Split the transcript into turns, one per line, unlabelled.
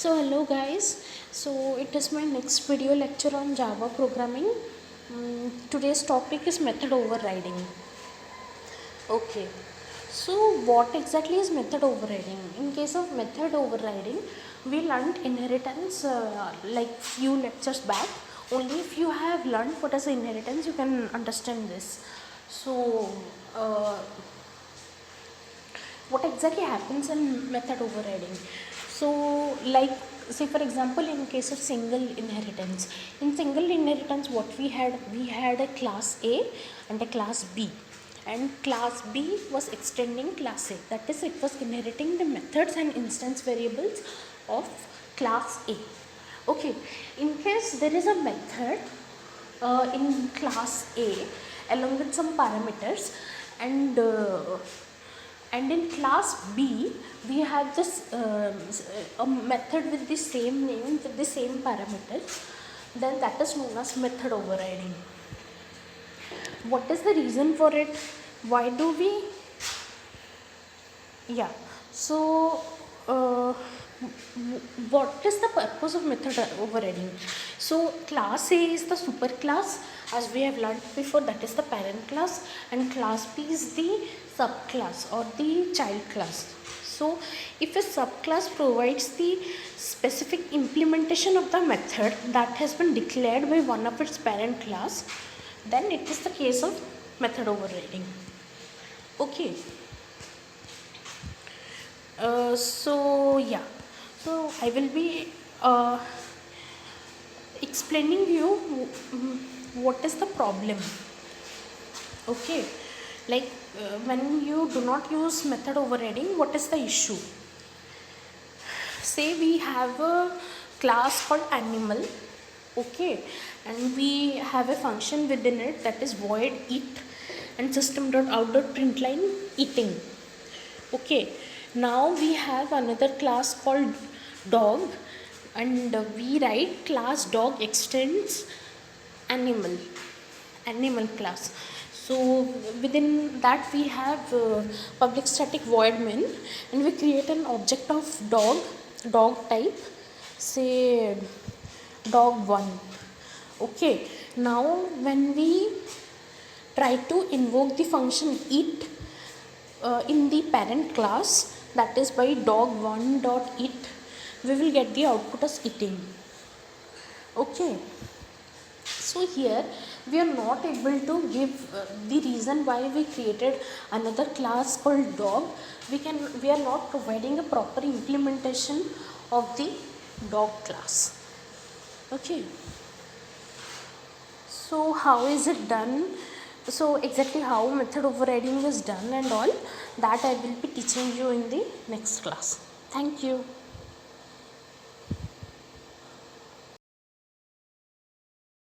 Hello guys, so it is my next video lecture on Java programming. Today's topic is method overriding. Okay, so what exactly is method overriding? In case of method overriding, we learned inheritance like few lectures back. Only if you have learned what is inheritance, you can understand this. So uh, what exactly happens in method overriding? So like, say for example, in case of single inheritance, in single inheritance what we had a class A and a class B, and class B was extending class A, that is, it was inheriting the methods and instance variables of class A. Okay, in case there is a method in class A along with some parameters, and in class B we have this a method with the same name with the same parameters, then that is known as method overriding. What is the reason for it? Why do we? Yeah, so what is the purpose of method overriding? So class A is the superclass, as we have learned before, that is the parent class, and class B is the subclass or the child class. So if a subclass provides the specific implementation of the method that has been declared by one of its parent class, then it is the case of method overriding. Okay. So I will be explaining you what is the problem. Okay, like when you do not use method overriding, what is the issue? Say we have a class called animal, okay, and we have a function within it that is void eat and system.out.println eating. Okay, now we have another class called dog, and we write class dog extends animal class. So within that we have public static void main, and we create an object of dog type, say dog1. Okay, now when we try to invoke the function eat in the parent class, that is by dog1.eat, we will get the output as eating. Okay, so here we are not able to give the reason why we created another class called dog. We are not providing a proper implementation of the dog class. Okay, so how is it done? So exactly how method overriding is done and all that I will be teaching you in the next class. Thank you.